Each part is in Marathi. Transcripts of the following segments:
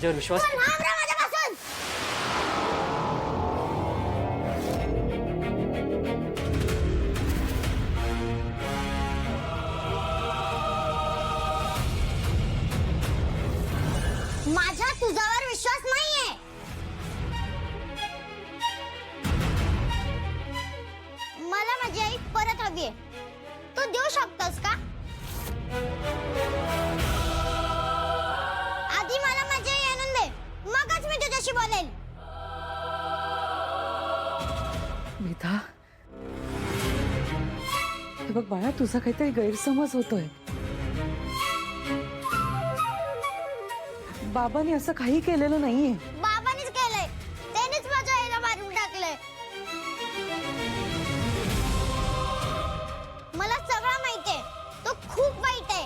माझ्यावर विश्वास लांब राहा माझ्यापासून. माझा तुझ्यावर विश्वास नाहीये. मला माझी आई परत हवीये. तू देऊ शकतोस का? आधी मला माझी आई आणून दे, मगच मी तुझ्याशी बोलेल. मेधा, हे बघ बाळा, तुझा काहीतरी गैरसमज होतोय. बाबांनी असं काही केलेलं नाहीये. बाबांनीच केलंय. त्यांनीच माझ्या आईला मारून टाकलंय. मला सगळं माहितीये. तो खूप वाईट आहे.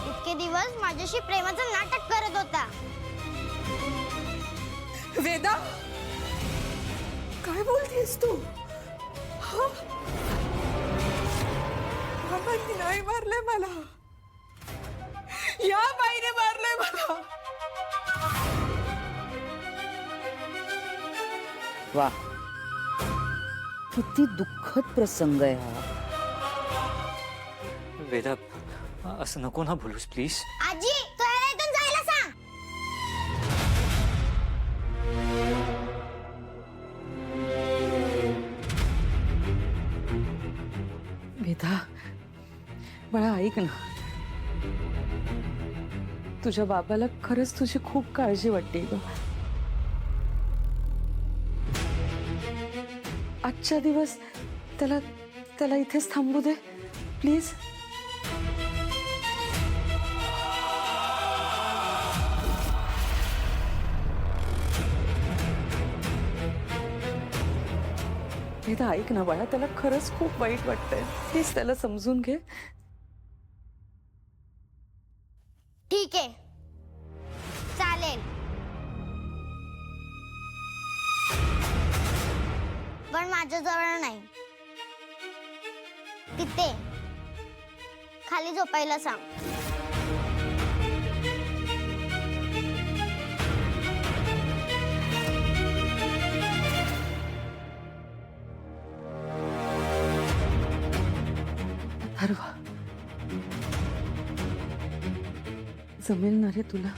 इतके दिवस माझ्याशी प्रेमाचं नाटक करत होता. वेदा, काय बोलतेस तू? बाबांनी नाही मारलंय मला, या बाईने मारलंय मला. वा, किती दुःखद प्रसंग आहे हा. वेदा, असं नको ना बोलूस प्लीज. आजी, तू याला इथून जायला सांग. वेदा, बाळा ऐक ना, तुझ्या बाबाला खरंच तुझी खूप काळजी वाटते ग. आजच्या दिवस त्याला इथेच थांबू दे प्लीज. वेदा ऐक ना बाळा, त्याला खरंच खूप वाईट वाटतंय. प्लीज त्याला समजून घे. ठीक आहे, चालेल. पण माझ्या जवळ नाही. तिथे खाली झोपायला सांग. अथर्व, जमेल ना रे तुला?